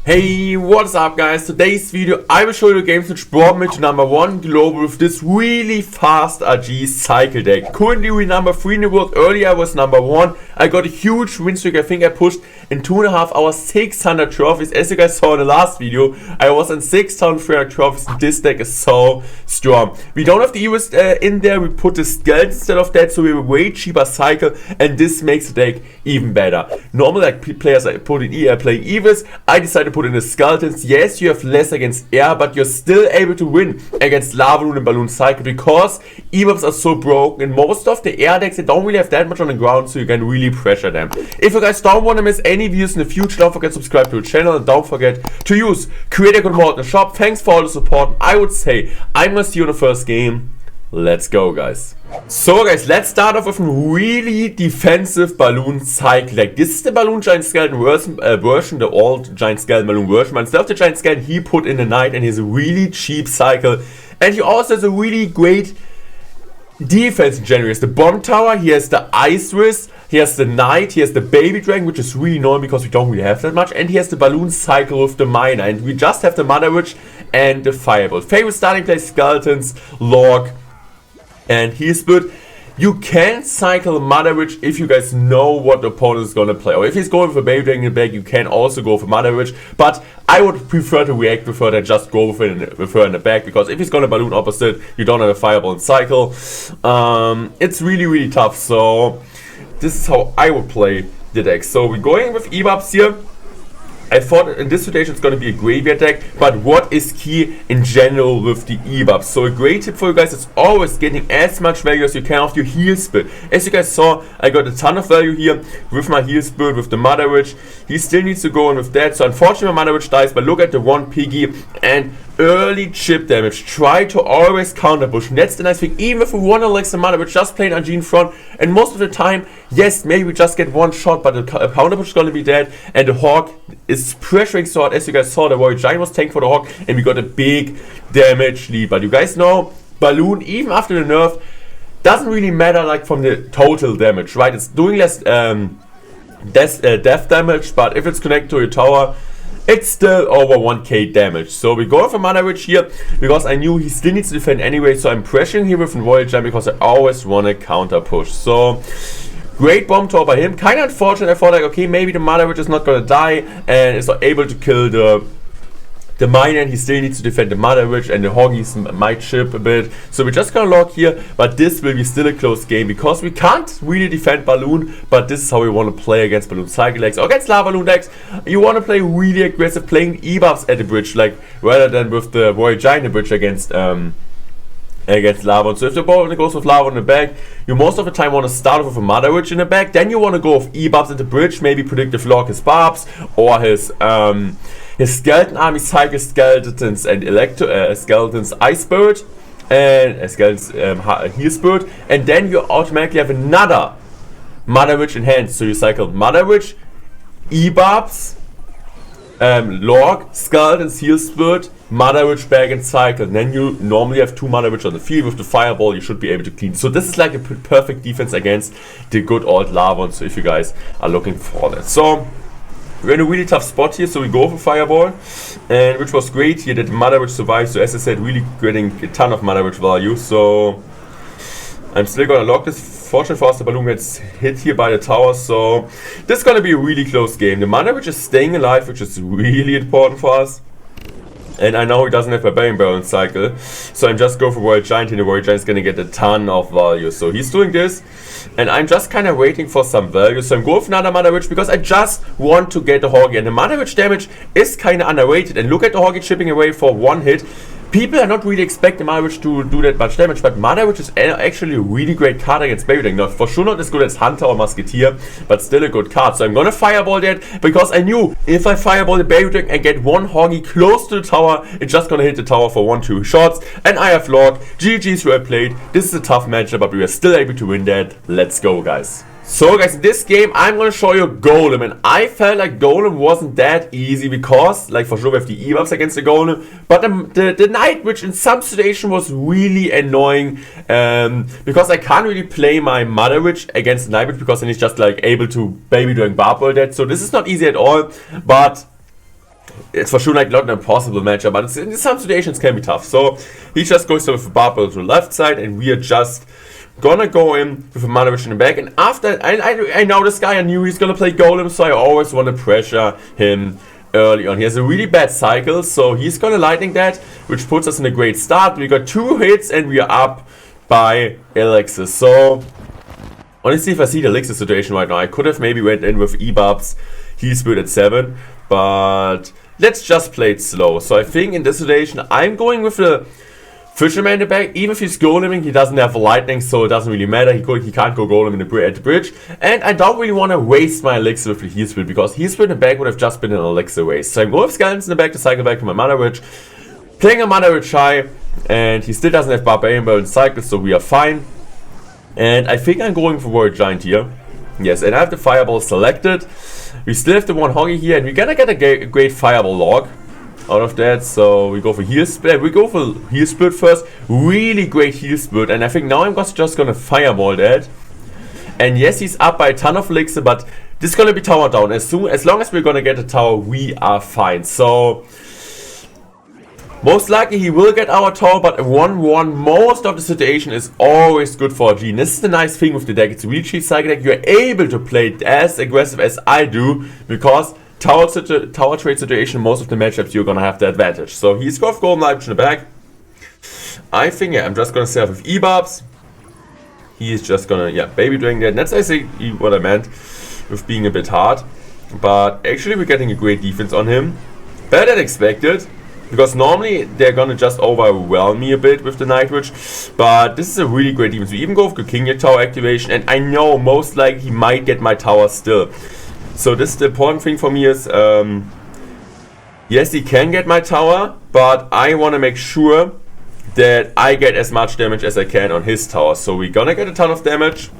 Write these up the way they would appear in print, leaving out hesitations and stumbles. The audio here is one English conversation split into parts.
Hey, what's up guys? Today's video I will show you the games which brought me to number 1 global with this really fast RG cycle deck. Currently we're number 3 in the world. Earlier I was number 1. I got a huge win streak. I think I pushed in 2.5 hours 600 trophies. As you guys saw in the last video, I was on 6,300 trophies. This deck is so strong. We don't have the EVIS in there. We put the skeleton instead of that, so we have a way cheaper cycle, and this makes the deck even better. Normally like players put in playing EVIS, I decided to put in the skeletons. Yes, you have less against air, but you're still able to win against lava balloon and balloon cycle because EVIPs are so broken. In most of the air decks, they don't really have that much on the ground, so you can really pressure them. If you guys don't want to miss any videos in the future, don't forget to subscribe to the channel and don't forget to use Creator Code Mode in the shop. Thanks for all the support. I would say I'm gonna see you in the first game. Let's go, guys. So guys, let's start off with a really defensive balloon cycle deck. This is the Balloon Giant Skeleton version, the old Giant Skeleton Balloon version. Instead of the Giant Skeleton, he put in the Knight, and he has a really cheap cycle. And he also has a really great defense in general. He has the Bomb Tower, he has the Ice Wrist, he has the Knight, he has the Baby Dragon, which is really annoying because we don't really have that much. And he has the Balloon Cycle with the Miner. And we just have the Mother Witch and the Firebolt. Favorite starting place, Skeletons, Log, and Heal Spirit. You can cycle Mother Witch if you guys know what the opponent is going to play. Or if he's going for Baby Dragon in the back, you can also go for Mother Witch. But I would prefer to react with her than just go with her in the back. Because if he's going to balloon opposite, you don't have a Fireball and cycle. It's really tough. So this is how I would play the deck. So we're going with EVIPs here. I thought in this situation it's going to be a graveyard deck, but what is key in general with the EVIPs? So a great tip for you guys is always getting as much value as you can off your Heal Spirit. As you guys saw, I got a ton of value here with my Heal Spirit, with the Mother Witch. He still needs to go in with that, so unfortunately my Mother Witch dies, but look at the 1 Piggy and early chip damage. Try to always counter push, and that's the nice thing. Even if we want to like some Mother Witch, just playing RG in front, and most of the time, yes, maybe we just get one shot, but the counter push is going to be dead, and the Hawk is pressuring so hard. As you guys saw, the Warrior Giant was tanked for the Hawk, and we got a big damage lead. But you guys know, Balloon, even after the nerf, doesn't really matter like from the total damage, right? It's doing less death damage, but if it's connected to your tower, it's still over 1k damage. So we go for Mother Witch here because I knew he still needs to defend anyway. So I'm pressuring here with Royal Giant because I always want to counter push. So great Bomb Tower by him. Kind of unfortunate. I thought like, okay, maybe the Mother Witch is not going to die and is not able to kill the Miner, and he still needs to defend the Mother Witch, and the Hoggies might chip a bit. So we're just gonna log here, but this will be still a close game because we can't really defend Balloon, but this is how we want to play against Balloon Cycle decks or against Lava Balloon decks. You want to play really aggressive, playing EVIPs at the bridge, like rather than with the Warrior Giant bridge against Lava. So if the opponent goes with Lava in the back, you most of the time want to start off with a Mother Witch in the back. Then you want to go with EVIPs at the bridge, maybe predictive log his Barbs or his Skeleton Army cycle Skeletons and Skeletons Ice Spirit and Skeletons Heal Spirit, and then you automatically have another Mother Witch in hand. So you cycle Mother Witch, EVIPs, Log, Skeletons, Heal Spirit, Mother Witch back and cycle. And then you normally have 2 Mother Witch on the field. With the Fireball, you should be able to clean. So this is like a perfect defense against the good old Lava. So if you guys are looking for that. So we're in a really tough spot here, so we go for Fireball, and which was great here that Mother Witch survived. So as I said, really getting a ton of Mother Witch value. So I'm still gonna lock this. Fortunately for us, the Balloon gets hit here by the tower, so this is gonna be a really close game. The Mother Witch is staying alive, which is really important for us. And I know he doesn't have a Barbarian Barrel cycle, so I'm just going for Warrior Giant, and the Warrior Giant is going to get a ton of value. So he's doing this, and I'm just kind of waiting for some value. So I'm going for another Mother Witch because I just want to get the Hoggy. And the Mother Witch damage is kind of underrated. And look at the Hoggy chipping away for 1 hit. People are not really expecting Mother Witch to do that much damage, but Mother Witch is actually a really great card against Baby Dragon. Not for sure not as good as Hunter or Musketeer, but still a good card. So I'm gonna Fireball that because I knew if I Fireball the Baby Dragon and get 1 Hoggy close to the tower, it's just gonna hit the tower for 1-2 shots. And I have Log. GG's well played. This is a tough matchup, but we are still able to win that. Let's go, guys. So guys, in this game I'm gonna show you Golem, and I felt like Golem wasn't that easy because, like, for sure we have the EVIPs against the Golem, but the Knight, which in some situation was really annoying, because I can't really play my Mother Witch against the Knight Witch because then he's just like able to Baby Dragon Barb all that, so this is not easy at all, but It's for sure like not an impossible matchup, but it's, in some situations can be tough. So he just goes with a barbell to the left side, and we are just gonna go in with a Mana Witch in the back. And after, I know this guy, I knew he's gonna play Golem, so I always want to pressure him early on. He has a really bad cycle, so he's gonna Lightning that, which puts us in a great start. We got 2 hits and we are up by Elixir. So honestly, if I see the Elixir situation right now, I could have maybe went in with Ebubs, Heal Spirit at 7, but let's just play it slow. So I think in this situation, I'm going with the Fisherman in the back. Even if he's Goleming, he doesn't have Lightning, so it doesn't really matter. He can't go Golem at the bridge. And I don't really want to waste my Elixir with the Heal Spirit, because Heal Spirit in the back would have just been an Elixir waste. So I'm going with Skeletons in the back to cycle back to my Mana Witch. Playing a Mana Witch high, and he still doesn't have Barbarian Barrel in cycle, so we are fine. And I think I'm going for Warrior Giant here. Yes, and I have the Fireball selected. We still have the 1 Hoggy here, and we're gonna get a great Fireball log out of that. So we go for Heal Spirit. We go for Heal Spirit first. Really great Heal Spirit, and I think now I'm just gonna Fireball that. And yes, he's up by a ton of Elixir, but this is gonna be tower down. As long as we're gonna get a tower, we are fine. So most likely he will get our tower, but a 1-1 most of the situation is always good for a G. And this is the nice thing with the deck. It's a really cheap cycle deck. You're able to play it as aggressive as I do, because tower trade situation, most of the matchups you're gonna have the advantage. So he's got Golden Light in the back. I think, yeah, I'm just gonna stay with Ebubs. He is just gonna, yeah, Baby Dragon that. And that's actually what I meant with being a bit hard. But actually we're getting a great defense on him. Better than expected. Because normally they're gonna just overwhelm me a bit with the Night Witch, but this is a really great defense. We even go for King Tower activation, and I know most likely he might get my tower still. So this is the important thing for me is, yes, he can get my tower, but I want to make sure that I get as much damage as I can on his tower. So we're gonna get a ton of damage.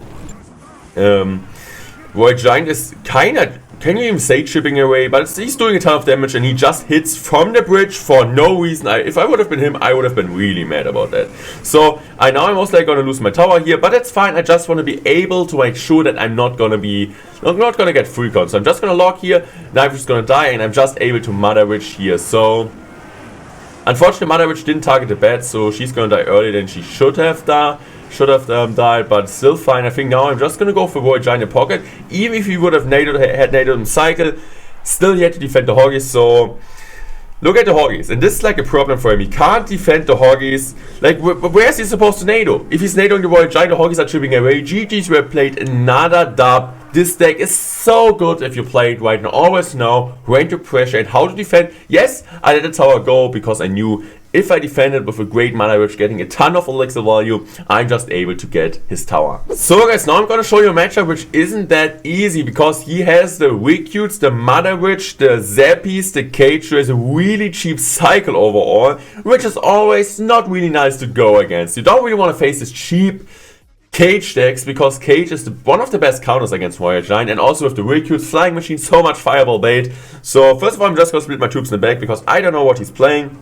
Void Giant is kinda, can you even say chipping away, but he's doing a ton of damage, and he just hits from the bridge for no reason. If I would have been him, I would have been really mad about that. So I know I'm most likely going to lose my tower here, but that's fine. I just want to be able to make sure that I'm not going to get free con. So I'm just going to lock here, Knife is going to die, and I'm just able to Mother Witch here. So unfortunately, Mother Witch didn't target the bed, so she's going to die earlier than she should have done. Died, but still fine. I think now I'm just gonna go for Void Giant in pocket. Even if he would have had nailed him cycle, still he had to defend the Hoggies. So look at the Hoggies, and this is like a problem for him. He can't defend the Hoggies. Like, where is he supposed to nado? If he's nadoing the Void Giant, the Hoggies are chipping away. GG's were played, another dub. This deck is so good if you play it right now. Always know when to pressure and how to defend. Yes, I let the tower go because I knew if I defended with a great Mana Witch getting a ton of Elixir value, I'm just able to get his tower. So guys, now I'm gonna show you a matchup which isn't that easy, because he has the Wicutes, the Mana Witch, the Zappies, the Cage, who has a really cheap cycle overall, which is always not really nice to go against. You don't really want to face this cheap Cage decks, because Cage is one of the best counters against Warrior Giant, and also with the Wicutes, Flying Machine, so much Fireball bait. So first of all, I'm just gonna split my troops in the back because I don't know what he's playing.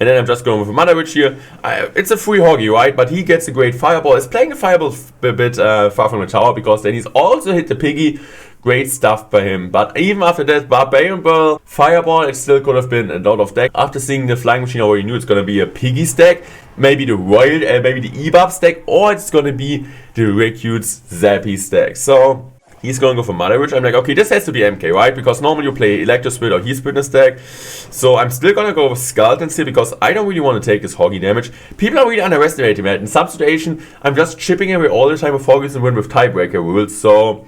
And then I'm just going with a Mana Witch here. It's a free Hoggy, right? But he gets a great Fireball. He's playing the Fireball a bit far from the tower, because then he's also hit the Piggy. Great stuff by him. But even after that, Barbarian Barrel, Fireball, it still could have been a lot of deck. After seeing the Flying Machine, I already knew it's going to be a Piggy stack. Maybe the Royal, maybe the Ebub stack. Or it's going to be the Wicutes Zappy stack. So he's going to go for Mother Witch. I'm like, okay, this has to be MK, right? Because normally you play Electro Spirit or Heal Spirit in this deck. So I'm still going to go with Skeletons here, because I don't really want to take this Hoggy damage. People are really underestimating that. In some situation, I'm just chipping away all the time with Hoggies and win with Tiebreaker rules. So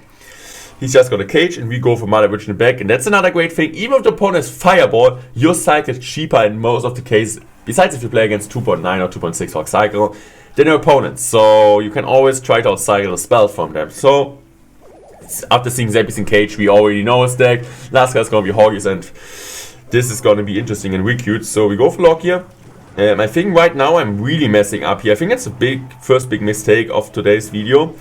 he's just got a Cage, and we go for Mother Witch in the back. And that's another great thing. Even if the opponent has Fireball, your cycle is cheaper in most of the cases. Besides if you play against 2.9 or 2.6 Hog cycle than your opponents. So you can always try to outcycle a spell from them. So after seeing Zappies and Cage, we already know his deck. Last guy's gonna be Hoggies, and this is gonna be interesting and Wicute. So we go for lock here. I think right now I'm really messing up here. I think that's a first big mistake of today's video.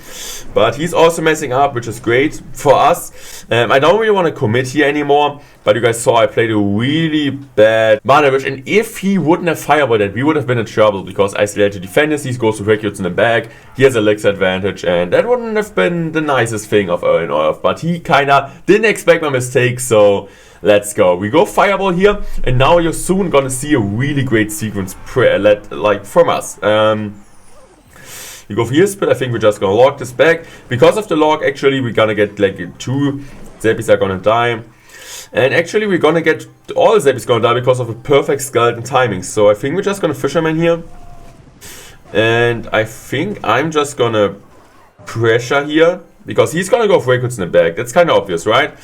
But he's also messing up, which is great for us. I don't really want to commit here anymore. But you guys saw I played a really bad Mana Witch. And if he wouldn't have Fireball that, we would have been in trouble. Because I still had to defend this. He goes to Wicutes in the back. He has Elixir advantage. And that wouldn't have been the nicest thing of Erlen Orf. But he kinda didn't expect my mistake. So Let's go. We go Fireball here, and now you're soon gonna see a really great sequence like from us. You go for Heal Split. I think we're just gonna log this back. Because of the log, actually, we're gonna get like 2 Zappies are gonna die. And actually, we're gonna get all the Zappies gonna die because of a perfect skeleton timing. So I think we're just gonna Fisherman here. And I think I'm just gonna pressure here. Because he's gonna go for Rayquaza in the back. That's kind of obvious, right?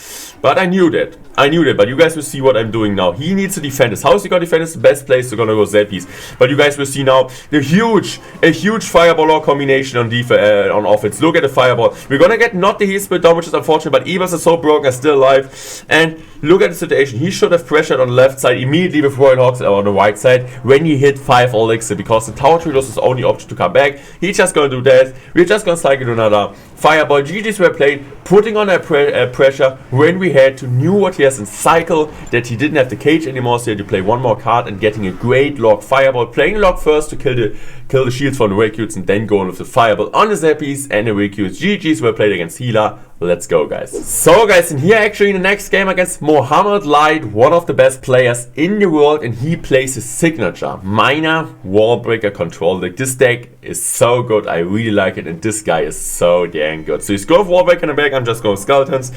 But I knew that. But you guys will see what I'm doing now. He needs to defend his. How is he gonna defend his? The best place, so gonna go Zappies. But you guys will see now a huge Fireball Log combination on on offense. Look at the Fireball. We're gonna get not the Heal Split down, which is unfortunate, but Eevee is so broken and still alive. And look at the situation. He should have pressured on the left side immediately with Royal Hogs on the right side when he hit 5 Elixir, because the Tower Tree was his only option to come back. He's just gonna do that. We're just gonna cycle to another Fireball. GGs were played, putting on that pressure when we had to, knew what he has in cycle, that he didn't have the cage anymore, so he had to play one more card and getting a great log Fireball. Playing the log first to kill the shields from the Rayquazas and then going with the Fireball on the Zappies and the Rayquazas. GGs were played against Healer. Let's go, guys. So, guys, and here actually in the next game against Mohamed Light, one of the best players in the world, and he plays his signature Miner Wall Breaker control deck. This deck is so good. I really like it, and this guy is so dang good. So he's going for Wall Breaker in the back. I'm just going with Skeletons.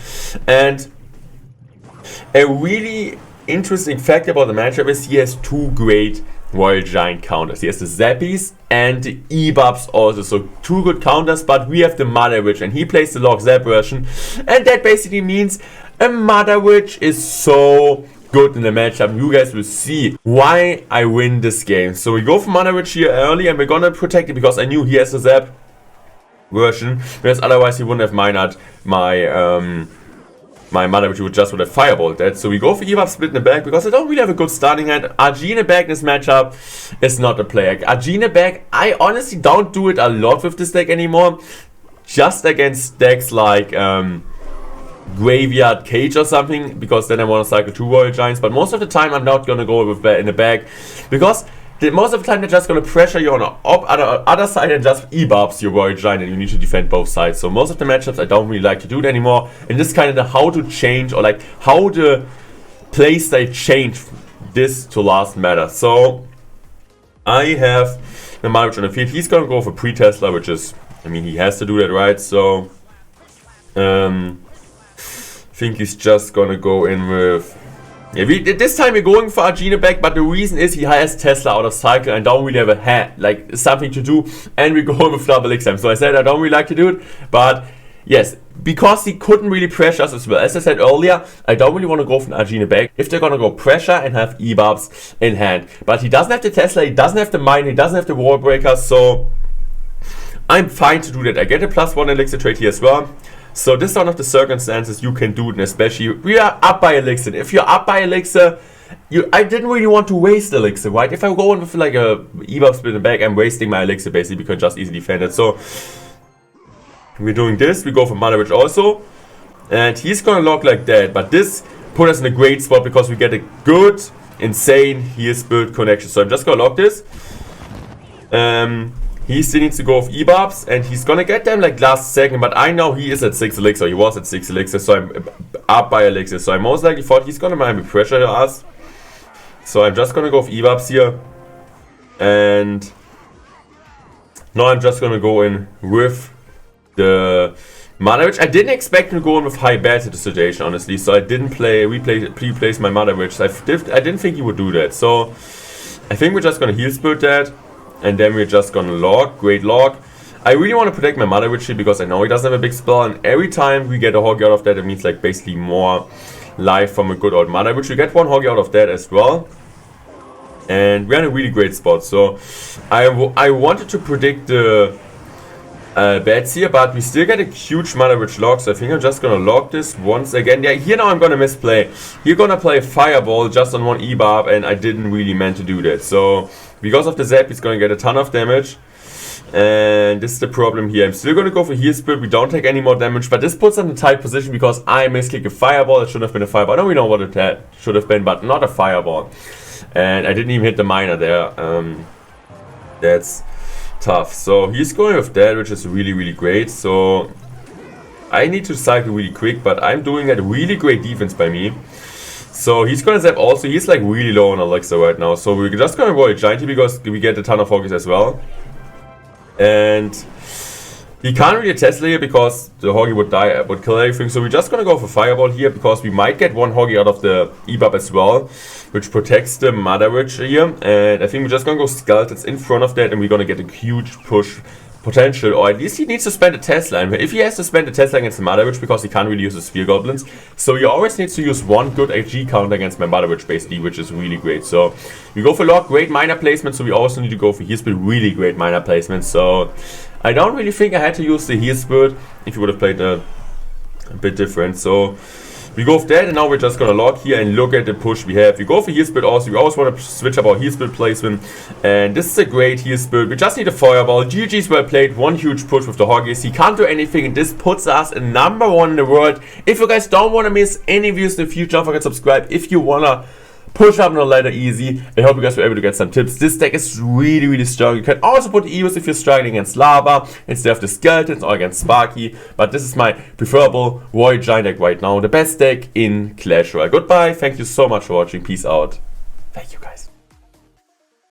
And a really interesting fact about the matchup is he has 2 great Royal Giant counters. He has the Zappies and the Ebubbs also, so 2 good counters, but we have the Mother Witch, and he plays the Log Zap version, and that basically means a Mother Witch is so good in the matchup. You guys will see why I win this game. So we go for Mother Witch here early, and we're gonna protect it because I knew he has the Zap version, whereas otherwise he wouldn't have minored my Mother Witch would have Fireballed that. So we go for Ebubb Split in the back because I don't really have a good starting hand. RG in the back in this matchup is not a player. RG in the back, I honestly don't do it a lot with this deck anymore. Just against decks like Graveyard Cage or something, because then I want to cycle 2 Royal Giants. But most of the time I'm not going to go with in the back because most of the time they're just going to pressure you on the other side and just Ebubbs your Royal Giant, and you need to defend both sides. So most of the matchups I don't really like to do it anymore. And this kind of the how to change, or like how the playstyle change this to last matter. So I have the Mother Witch on the field. He's going to go for Pre-Tesla, which is, I mean, he has to do that, right? So I think he's just going to go in with... Yeah, this time we're going for Argina back, but the reason is he has Tesla out of cycle and don't really have something to do, and we're going with double exam. So I said I don't really like to do it, but yes, because he couldn't really pressure us as well. As I said earlier, I don't really want to go for an Argina back if they're gonna go pressure and have Ebubbs in hand. But he doesn't have the Tesla, he doesn't have the mine, he doesn't have the wall breaker, so I'm fine to do that. I get a +1 elixir trade here as well. So this is one of the circumstances you can do it, and especially we are up by elixir. If you're up by elixir, I didn't really want to waste elixir, right? If I go in with like a Ebubb Split in the back, I'm wasting my elixir basically because I just easily defend it. So we're doing this. We go for Mother Witch also, and he's gonna lock like that. But this put us in a great spot because we get a good, insane Heal Split connection. So I'm just gonna lock this. He still needs to go with Ebubbs, and he's gonna get them like last second, but I know he is at 6 elixir, he was at 6 elixir, so I'm up by elixir, so I most likely thought he's gonna maybe pressure us. So I'm just gonna go with Ebubbs here, and now I'm just gonna go in with the Mother Witch. I didn't expect him to go in with high bats at the situation, honestly, so I didn't replace my Mother Witch. I didn't think he would do that, so I think we're just gonna Heal Split that. And then we're just gonna log, great log. I really want to protect my Mother Witch here because I know he doesn't have a big spell, and every time we get a Hoggy out of that, it means like basically more life from a good old Mother Witch. We get one Hoggy out of that as well. And we're in a really great spot. So I wanted to predict the bats here, but we still get a huge Mother Witch log, so I think I'm just gonna log this once again. Yeah, here now I'm gonna misplay. You're gonna play Fireball just on one Ebubb, and I didn't really meant to do that. So because of the Zap, he's gonna get a ton of damage. And this is the problem here. I'm still gonna go for Heal Split. We don't take any more damage, but this puts us in a tight position because I misclick a Fireball. It shouldn't have been a Fireball. I don't really know what it should have been, but not a Fireball. And I didn't even hit the miner there. That's tough. So he's going with that, which is really, really great. So I need to cycle really quick, but I'm doing a really great defense by me. So he's gonna zap also. He's like really low on elixir right now. So we're just gonna roll a giant here because we get a ton of Hoggies as well. And he can't really Tesla here because the Hoggy would die, would kill everything. So we're just gonna go for Fireball here because we might get one Hoggy out of the E-Buff as well, which protects the Mother Witch here. And I think we're just gonna go Skeletons in front of that, and we're gonna get a huge push potential, or at least he needs to spend a Tesla. And if he has to spend a Tesla against the Mother Witch because he can't really use the Sphere Goblins, so he always needs to use one good HG counter against my Mother Witch basically, which is really great. So we go for Log, great minor placement, so we also need to go for Heal Spirit, really great minor placement. So I don't really think I had to use the Heal Spirit if you would have played a bit different. So we go for that, and now we're just gonna log here and look at the push we have. We go for Heal Spirit also. We always want to switch up our Heal Spirit placement, and this is a great Heal Spirit. We just need a Fireball. GG's well played. One huge push with the Hoggies. He can't do anything, and this puts us at #1 in the world. If you guys don't want to miss any views in the future, don't forget to subscribe. If you wanna push up on the ladder easy, I hope you guys were able to get some tips. This deck is really, really strong. You can also put EOS if you're struggling against Lava instead of the Skeletons or against Sparky. But this is my preferable Royal Giant deck right now. The best deck in Clash Royale. Goodbye. Thank you so much for watching. Peace out. Thank you guys.